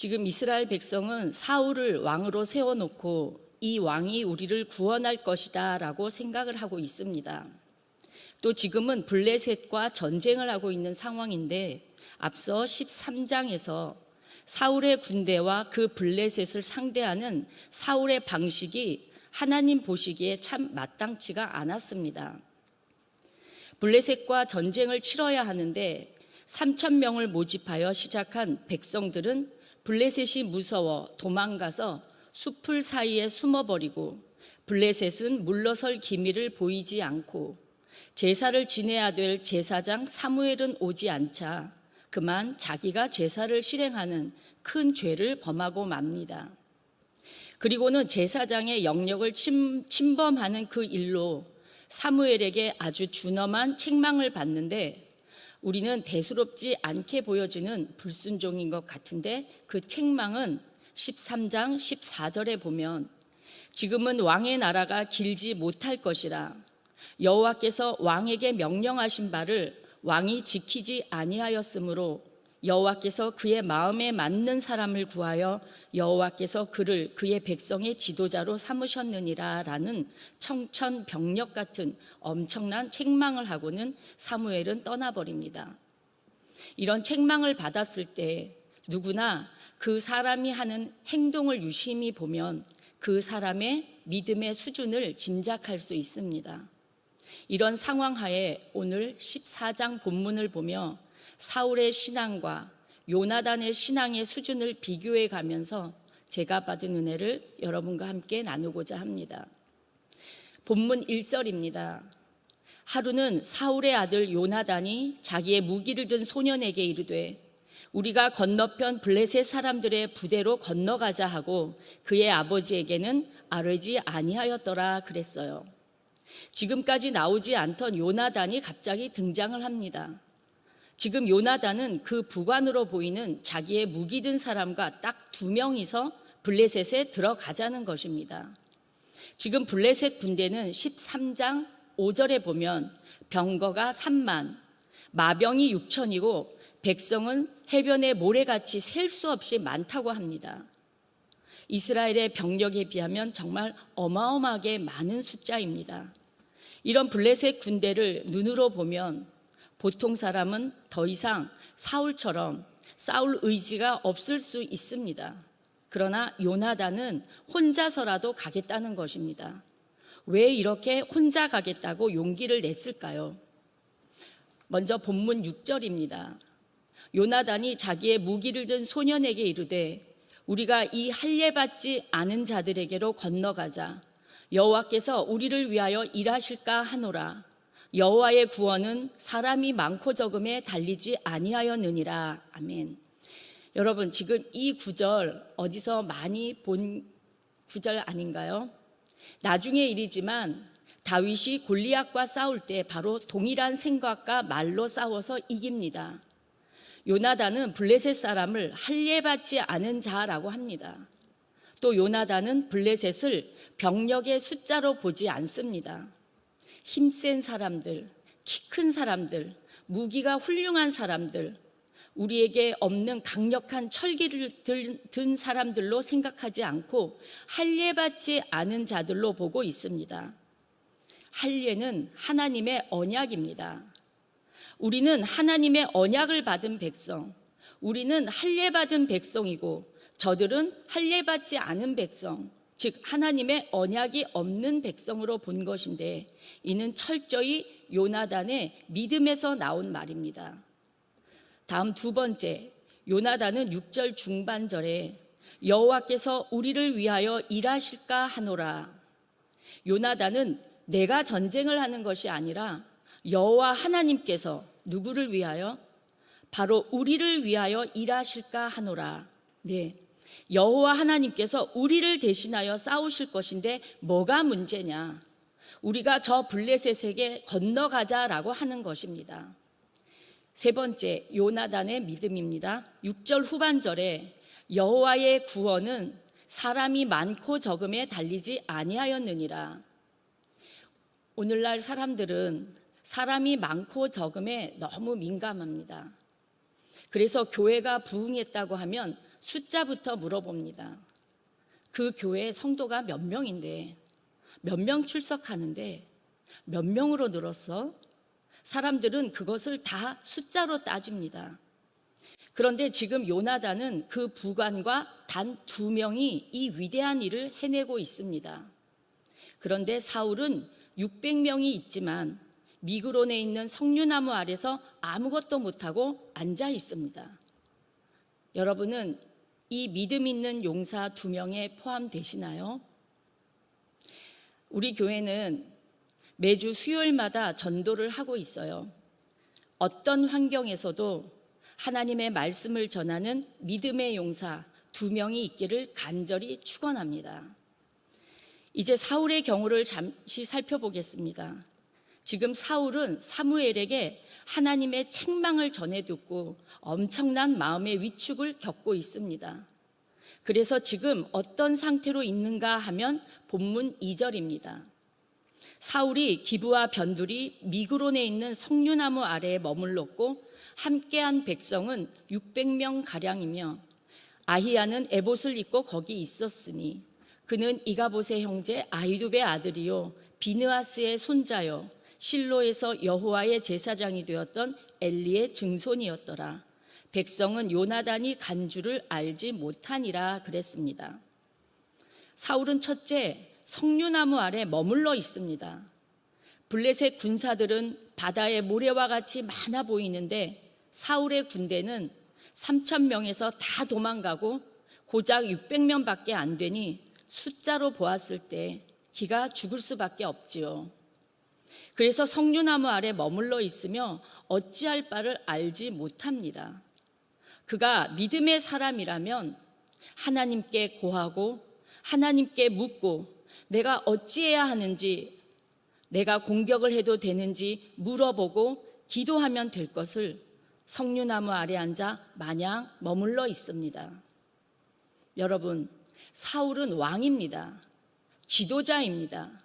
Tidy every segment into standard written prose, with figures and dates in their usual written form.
지금 이스라엘 백성은 사울을 왕으로 세워놓고 이 왕이 우리를 구원할 것이다 라고 생각을 하고 있습니다. 또 지금은 블레셋과 전쟁을 하고 있는 상황인데 앞서 13장에서 사울의 군대와 그 블레셋을 상대하는 사울의 방식이 하나님 보시기에 참 마땅치가 않았습니다. 블레셋과 전쟁을 치러야 하는데 3,000명을 모집하여 시작한 백성들은 블레셋이 무서워 도망가서 숲풀 사이에 숨어버리고 블레셋은 물러설 기미를 보이지 않고 제사를 지내야 될 제사장 사무엘은 오지 않자 그만 자기가 제사를 실행하는 큰 죄를 범하고 맙니다. 그리고는 제사장의 영역을 침범하는 그 일로 사무엘에게 아주 준엄한 책망을 받는데 우리는 대수롭지 않게 보여지는 불순종인 것 같은데 그 책망은 13장 14절에 보면 지금은 왕의 나라가 길지 못할 것이라 여호와께서 왕에게 명령하신 바를 왕이 지키지 아니하였으므로 여호와께서 그의 마음에 맞는 사람을 구하여 여호와께서 그를 그의 백성의 지도자로 삼으셨느니라 라는 청천벽력 같은 엄청난 책망을 하고는 사무엘은 떠나버립니다. 이런 책망을 받았을 때 누구나 그 사람이 하는 행동을 유심히 보면 그 사람의 믿음의 수준을 짐작할 수 있습니다. 이런 상황 하에 오늘 14장 본문을 보며 사울의 신앙과 요나단의 신앙의 수준을 비교해 가면서 제가 받은 은혜를 여러분과 함께 나누고자 합니다. 본문 1절입니다. 하루는 사울의 아들 요나단이 자기의 무기를 든 소년에게 이르되 우리가 건너편 블레셋 사람들의 부대로 건너가자 하고 그의 아버지에게는 아뢰지 아니하였더라 그랬어요. 지금까지 나오지 않던 요나단이 갑자기 등장을 합니다. 지금 요나단은 그 부관으로 보이는 자기의 무기 든 사람과 딱 2명이서 블레셋에 들어가자는 것입니다. 지금 블레셋 군대는 13장 5절에 보면 병거가 3만, 마병이 6천이고 백성은 해변의 모래같이 셀 수 없이 많다고 합니다. 이스라엘의 병력에 비하면 정말 어마어마하게 많은 숫자입니다. 이런 블레셋 군대를 눈으로 보면 보통 사람은 더 이상 사울처럼 싸울 의지가 없을 수 있습니다. 그러나 요나단은 혼자서라도 가겠다는 것입니다. 왜 이렇게 혼자 가겠다고 용기를 냈을까요? 먼저 본문 6절입니다. 요나단이 자기의 무기를 든 소년에게 이르되 우리가 이 할례받지 않은 자들에게로 건너가자. 여호와께서 우리를 위하여 일하실까 하노라. 여호와의 구원은 사람이 많고 적음에 달리지 아니하였느니라. 아멘. 여러분, 지금 이 구절 어디서 많이 본 구절 아닌가요? 나중의 일이지만 다윗이 골리앗과 싸울 때 바로 동일한 생각과 말로 싸워서 이깁니다. 요나단은 블레셋 사람을 할례받지 않은 자라고 합니다. 또 요나단은 블레셋을 병력의 숫자로 보지 않습니다. 힘센 사람들, 키 큰 사람들, 무기가 훌륭한 사람들, 우리에게 없는 강력한 철기를 든 사람들로 생각하지 않고 할례받지 않은 자들로 보고 있습니다. 할례는 하나님의 언약입니다. 우리는 하나님의 언약을 받은 백성, 우리는 할례받은 백성이고 저들은 할례받지 않은 백성, 즉 하나님의 언약이 없는 백성으로 본 것인데 이는 철저히 요나단의 믿음에서 나온 말입니다. 다음 두 번째, 요나단은 6절 중반절에 여호와께서 우리를 위하여 일하실까 하노라. 요나단은 내가 전쟁을 하는 것이 아니라 여호와 하나님께서 누구를 위하여? 바로 우리를 위하여 일하실까 하노라. 네, 여호와 하나님께서 우리를 대신하여 싸우실 것인데 뭐가 문제냐? 우리가 저 블레셋에게 건너가자라고 하는 것입니다. 세 번째, 요나단의 믿음입니다. 6절 후반절에 여호와의 구원은 사람이 많고 적음에 달리지 아니하였느니라. 오늘날 사람들은 사람이 많고 적음에 너무 민감합니다. 그래서 교회가 부흥했다고 하면 숫자부터 물어봅니다. 그 교회 성도가 몇 명인데, 몇 명 출석하는데 몇 명으로 늘었어? 사람들은 그것을 다 숫자로 따집니다. 그런데 지금 요나단은 그 부관과 단 2명이 이 위대한 일을 해내고 있습니다. 그런데 사울은 600명이 있지만 미그론에 있는 석류나무 아래서 아무것도 못하고 앉아 있습니다. 여러분은 이 믿음 있는 용사 2명에 포함되시나요? 우리 교회는 매주 수요일마다 전도를 하고 있어요. 어떤 환경에서도 하나님의 말씀을 전하는 믿음의 용사 2명이 있기를 간절히 축원합니다. 이제 사울의 경우를 잠시 살펴보겠습니다. 지금 사울은 사무엘에게 하나님의 책망을 전해 듣고 엄청난 마음의 위축을 겪고 있습니다. 그래서 지금 어떤 상태로 있는가 하면 본문 2절입니다. 사울이 기브와 변두리 미그론에 있는 석류나무 아래에 머물렀고 함께한 백성은 600명 가량이며 아히야는 에봇을 입고 거기 있었으니 그는 이가봇의 형제 아히두베의 아들이요 비느하스의 손자요 실로에서 여호와의 제사장이 되었던 엘리의 증손이었더라. 백성은 요나단이 간 줄을 알지 못하니라 그랬습니다. 사울은 첫째 석류나무 아래 머물러 있습니다. 블레셋 군사들은 바다의 모래와 같이 많아 보이는데 사울의 군대는 3,000명에서 다 도망가고 고작 600명밖에 안 되니 숫자로 보았을 때 기가 죽을 수밖에 없지요. 그래서 석류나무 아래 머물러 있으며 어찌할 바를 알지 못합니다. 그가 믿음의 사람이라면 하나님께 고하고 하나님께 묻고 내가 어찌해야 하는지, 내가 공격을 해도 되는지 물어보고 기도하면 될 것을 석류나무 아래 앉아 마냥 머물러 있습니다. 여러분, 사울은 왕입니다. 지도자입니다.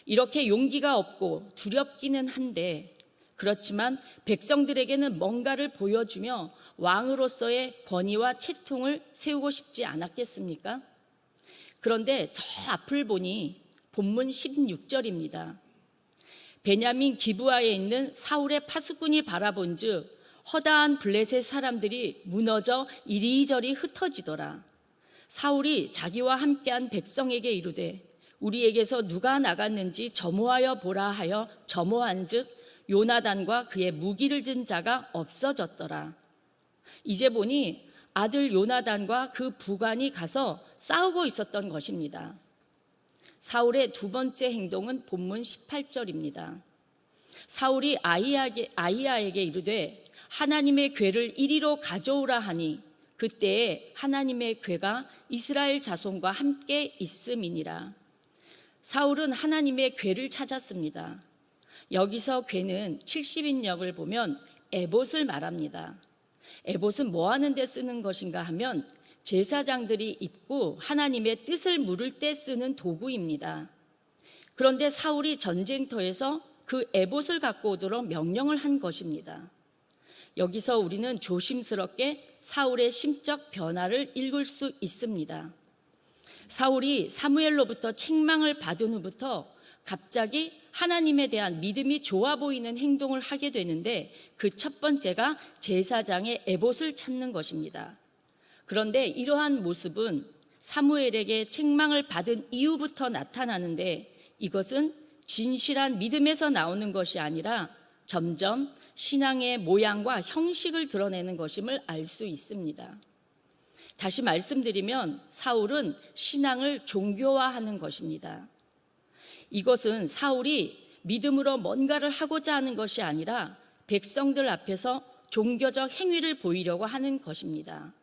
이렇게 용기가 없고 두렵기는 한데 그렇지만 백성들에게는 뭔가를 보여주며 왕으로서의 권위와 채통을 세우고 싶지 않았겠습니까? 그런데 저 앞을 보니 본문 16절입니다. 베냐민 기브아에 있는 사울의 파수꾼이 바라본즉 허다한 블레셋 사람들이 무너져 이리저리 흩어지더라. 사울이 자기와 함께한 백성에게 이르되 우리에게서 누가 나갔는지 점호하여 보라 하여 점호한즉 요나단과 그의 무기를 든 자가 없어졌더라. 이제 보니 아들 요나단과 그 부관이 가서 싸우고 있었던 것입니다. 사울의 두 번째 행동은 본문 18절입니다. 사울이 아히야에게 이르되 하나님의 궤를 이리로 가져오라 하니 그때에 하나님의 궤가 이스라엘 자손과 함께 있음이니라. 사울은 하나님의 궤를 찾았습니다. 여기서 궤는 70인역을 보면 에봇을 말합니다. 에봇은 뭐 하는 데 쓰는 것인가 하면 제사장들이 입고 하나님의 뜻을 물을 때 쓰는 도구입니다. 그런데 사울이 전쟁터에서 그 에봇을 갖고 오도록 명령을 한 것입니다. 여기서 우리는 조심스럽게 사울의 심적 변화를 읽을 수 있습니다. 사울이 사무엘로부터 책망을 받은 후부터 갑자기 하나님에 대한 믿음이 좋아 보이는 행동을 하게 되는데 그 첫 번째가 제사장의 에봇을 찾는 것입니다. 그런데 이러한 모습은 사무엘에게 책망을 받은 이후부터 나타나는데 이것은 진실한 믿음에서 나오는 것이 아니라 점점 신앙의 모양과 형식을 드러내는 것임을 알 수 있습니다. 다시 말씀드리면 사울은 신앙을 종교화하는 것입니다. 이것은 사울이 믿음으로 뭔가를 하고자 하는 것이 아니라 백성들 앞에서 종교적 행위를 보이려고 하는 것입니다.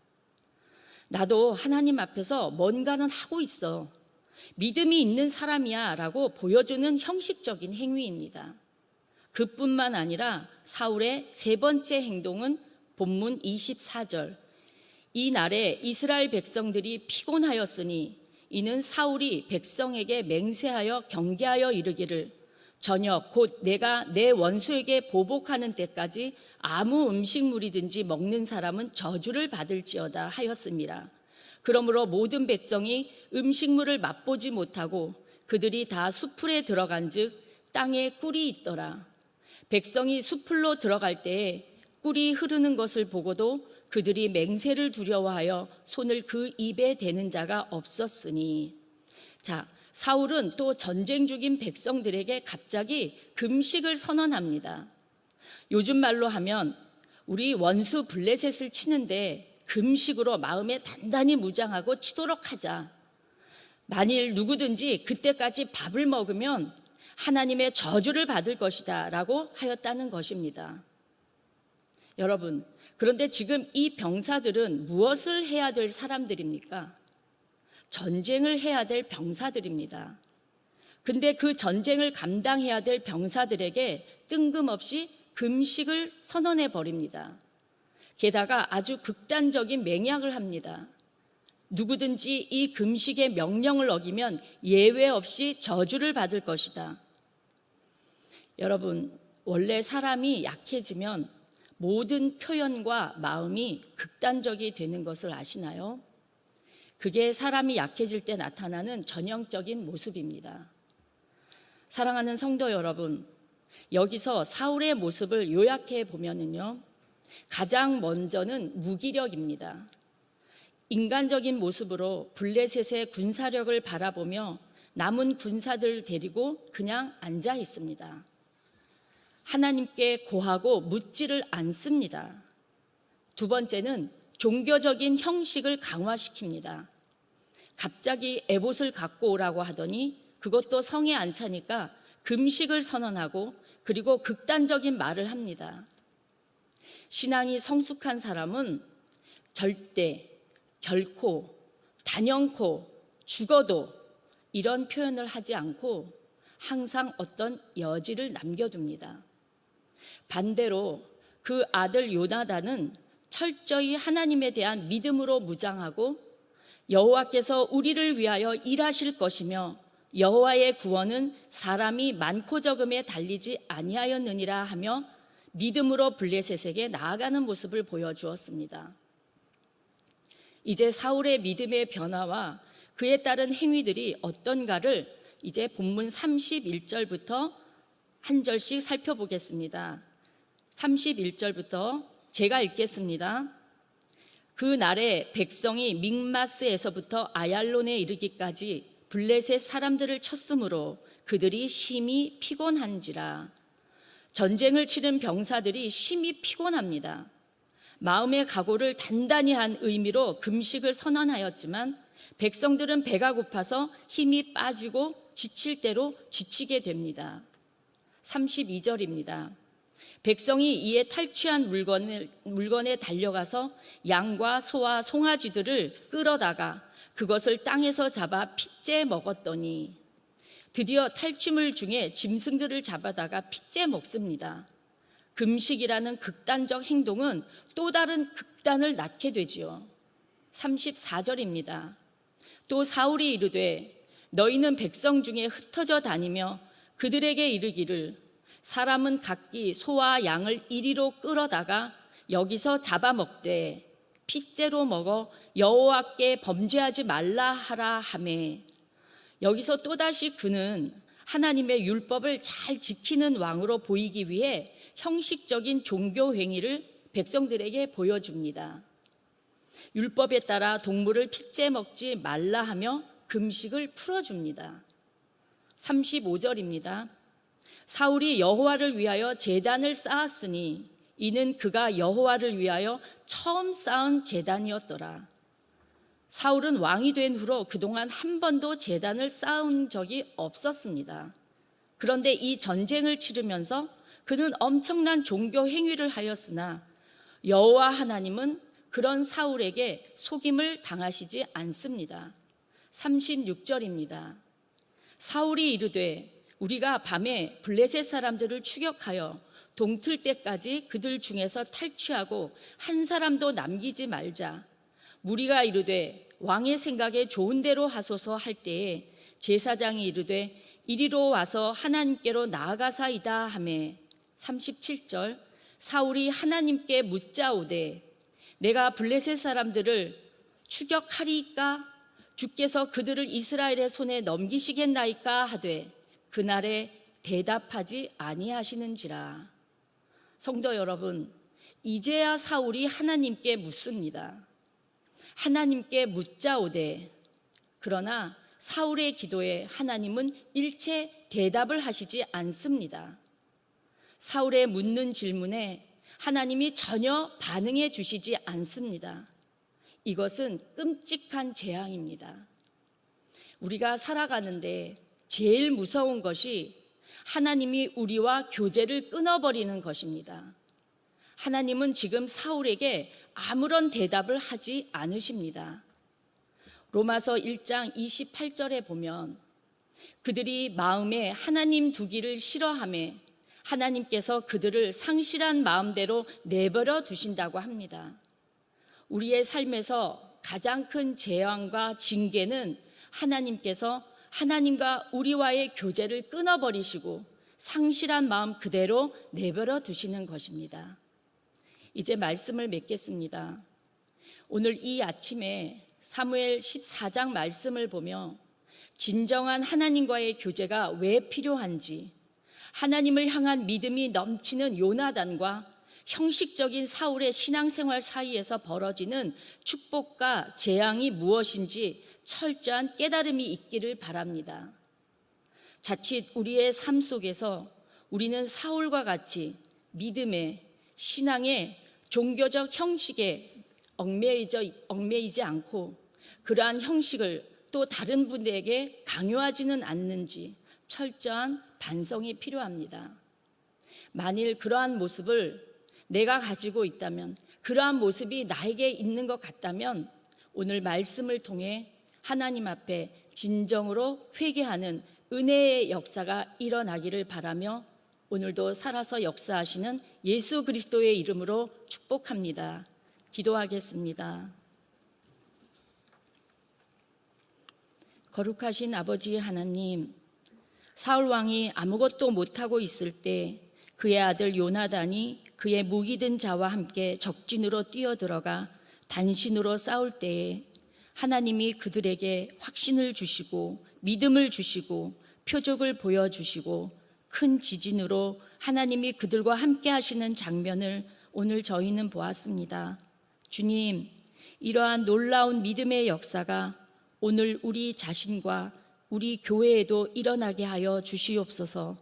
나도 하나님 앞에서 뭔가는 하고 있어. 믿음이 있는 사람이야 라고 보여주는 형식적인 행위입니다. 그뿐만 아니라 사울의 세 번째 행동은 본문 24절. 이 날에 이스라엘 백성들이 피곤하였으니 이는 사울이 백성에게 맹세하여 경계하여 이르기를 저녁 곧 내가 내 원수에게 보복하는 때까지 아무 음식물이든지 먹는 사람은 저주를 받을지어다 하였습니다. 그러므로 모든 백성이 음식물을 맛보지 못하고 그들이 다 숲풀에 들어간즉 땅에 꿀이 있더라. 백성이 숲풀로 들어갈 때에 꿀이 흐르는 것을 보고도 그들이 맹세를 두려워하여 손을 그 입에 대는 자가 없었으니. 자, 사울은 또 전쟁 중인 백성들에게 갑자기 금식을 선언합니다. 요즘 말로 하면 우리 원수 블레셋을 치는데 금식으로 마음에 단단히 무장하고 치도록 하자. 만일 누구든지 그때까지 밥을 먹으면 하나님의 저주를 받을 것이다 라고 하였다는 것입니다. 여러분, 그런데 지금 이 병사들은 무엇을 해야 될 사람들입니까? 전쟁을 해야 될 병사들입니다. 근데 그 전쟁을 감당해야 될 병사들에게 뜬금없이 금식을 선언해 버립니다. 게다가 아주 극단적인 맹약을 합니다. 누구든지 이 금식의 명령을 어기면 예외 없이 저주를 받을 것이다. 여러분, 원래 사람이 약해지면 모든 표현과 마음이 극단적이 되는 것을 아시나요? 그게 사람이 약해질 때 나타나는 전형적인 모습입니다. 사랑하는 성도 여러분, 여기서 사울의 모습을 요약해 보면은요, 가장 먼저는 무기력입니다. 인간적인 모습으로 블레셋의 군사력을 바라보며 남은 군사들 데리고 그냥 앉아 있습니다. 하나님께 고하고 묻지를 않습니다. 두 번째는 종교적인 형식을 강화시킵니다. 갑자기 에봇을 갖고 오라고 하더니 그것도 성에 안 차니까 금식을 선언하고 그리고 극단적인 말을 합니다. 신앙이 성숙한 사람은 절대, 결코, 단연코, 죽어도 이런 표현을 하지 않고 항상 어떤 여지를 남겨둡니다. 반대로 그 아들 요나단은 철저히 하나님에 대한 믿음으로 무장하고 여호와께서 우리를 위하여 일하실 것이며 여호와의 구원은 사람이 많고 적음에 달리지 아니하였느니라 하며 믿음으로 블레셋에게 나아가는 모습을 보여주었습니다. 이제 사울의 믿음의 변화와 그에 따른 행위들이 어떤가를 이제 본문 31절부터 한 절씩 살펴보겠습니다. 31절부터 제가 읽겠습니다. 그 날에 백성이 믹마스에서부터 아얄론에 이르기까지 블레셋 사람들을 쳤으므로 그들이 심히 피곤한지라. 전쟁을 치른 병사들이 심히 피곤합니다. 마음의 각오를 단단히 한 의미로 금식을 선언하였지만 백성들은 배가 고파서 힘이 빠지고 지칠 대로 지치게 됩니다. 32절입니다. 백성이 이에 탈취한 물건에 달려가서 양과 소와 송아지들을 끌어다가 그것을 땅에서 잡아 핏째 먹었더니, 드디어 탈취물 중에 짐승들을 잡아다가 핏째 먹습니다. 금식이라는 극단적 행동은 또 다른 극단을 낳게 되지요. 34절입니다. 또 사울이 이르되 너희는 백성 중에 흩어져 다니며 그들에게 이르기를 사람은 각기 소와 양을 이리로 끌어다가 여기서 잡아먹되 핏째로 먹어 여호와께 범죄하지 말라 하라 하매. 여기서 또다시 그는 하나님의 율법을 잘 지키는 왕으로 보이기 위해 형식적인 종교 행위를 백성들에게 보여줍니다. 율법에 따라 동물을 핏째 먹지 말라 하며 금식을 풀어줍니다. 35절입니다. 사울이 여호와를 위하여 제단을 쌓았으니 이는 그가 여호와를 위하여 처음 쌓은 제단이었더라. 사울은 왕이 된 후로 그동안 한 번도 제단을 쌓은 적이 없었습니다. 그런데 이 전쟁을 치르면서 그는 엄청난 종교 행위를 하였으나 여호와 하나님은 그런 사울에게 속임을 당하시지 않습니다. 36절입니다. 사울이 이르되 우리가 밤에 블레셋 사람들을 추격하여 동틀 때까지 그들 중에서 탈취하고 한 사람도 남기지 말자. 무리가 이르되 왕의 생각에 좋은 대로 하소서 할 때에 제사장이 이르되 이리로 와서 하나님께로 나아가사이다 하매. 37절. 사울이 하나님께 묻자오되 내가 블레셋 사람들을 추격하리이까 주께서 그들을 이스라엘의 손에 넘기시겠나이까 하되 그날에 대답하지 아니하시는지라. 성도 여러분, 이제야 사울이 하나님께 묻습니다. 하나님께 묻자오되, 그러나 사울의 기도에 하나님은 일체 대답을 하시지 않습니다. 사울의 묻는 질문에 하나님이 전혀 반응해 주시지 않습니다. 이것은 끔찍한 재앙입니다. 우리가 살아가는데 제일 무서운 것이 하나님이 우리와 교제를 끊어버리는 것입니다. 하나님은 지금 사울에게 아무런 대답을 하지 않으십니다. 로마서 1장 28절에 보면 그들이 마음에 하나님 두기를 싫어하며 하나님께서 그들을 상실한 마음대로 내버려 두신다고 합니다. 우리의 삶에서 가장 큰 재앙과 징계는 하나님께서 하나님과 우리와의 교제를 끊어버리시고 상실한 마음 그대로 내버려 두시는 것입니다. 이제 말씀을 맺겠습니다. 오늘 이 아침에 사무엘 14장 말씀을 보며 진정한 하나님과의 교제가 왜 필요한지, 하나님을 향한 믿음이 넘치는 요나단과 형식적인 사울의 신앙생활 사이에서 벌어지는 축복과 재앙이 무엇인지 철저한 깨달음이 있기를 바랍니다. 자칫 우리의 삶 속에서 우리는 사울과 같이 믿음의, 신앙의 종교적 형식에 얽매이지 않고 그러한 형식을 또 다른 분에게 강요하지는 않는지 철저한 반성이 필요합니다. 만일 그러한 모습을 내가 가지고 있다면, 그러한 모습이 나에게 있는 것 같다면 오늘 말씀을 통해 하나님 앞에 진정으로 회개하는 은혜의 역사가 일어나기를 바라며 오늘도 살아서 역사하시는 예수 그리스도의 이름으로 축복합니다. 기도하겠습니다. 거룩하신 아버지 하나님, 사울 왕이 아무것도 못하고 있을 때 그의 아들 요나단이 그의 무기 든 자와 함께 적진으로 뛰어들어가 단신으로 싸울 때에 하나님이 그들에게 확신을 주시고 믿음을 주시고 표적을 보여주시고 큰 지진으로 하나님이 그들과 함께 하시는 장면을 오늘 저희는 보았습니다. 주님, 이러한 놀라운 믿음의 역사가 오늘 우리 자신과 우리 교회에도 일어나게 하여 주시옵소서.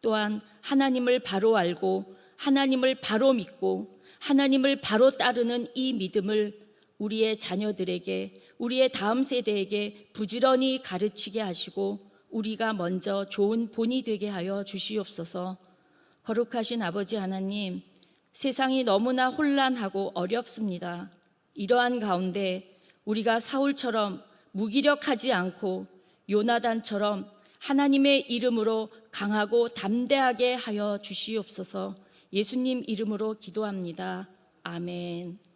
또한 하나님을 바로 알고 하나님을 바로 믿고 하나님을 바로 따르는 이 믿음을 우리의 자녀들에게, 우리의 다음 세대에게 부지런히 가르치게 하시고 우리가 먼저 좋은 본이 되게 하여 주시옵소서. 거룩하신 아버지 하나님, 세상이 너무나 혼란하고 어렵습니다. 이러한 가운데 우리가 사울처럼 무기력하지 않고 요나단처럼 하나님의 이름으로 강하고 담대하게 하여 주시옵소서. 예수님 이름으로 기도합니다. 아멘.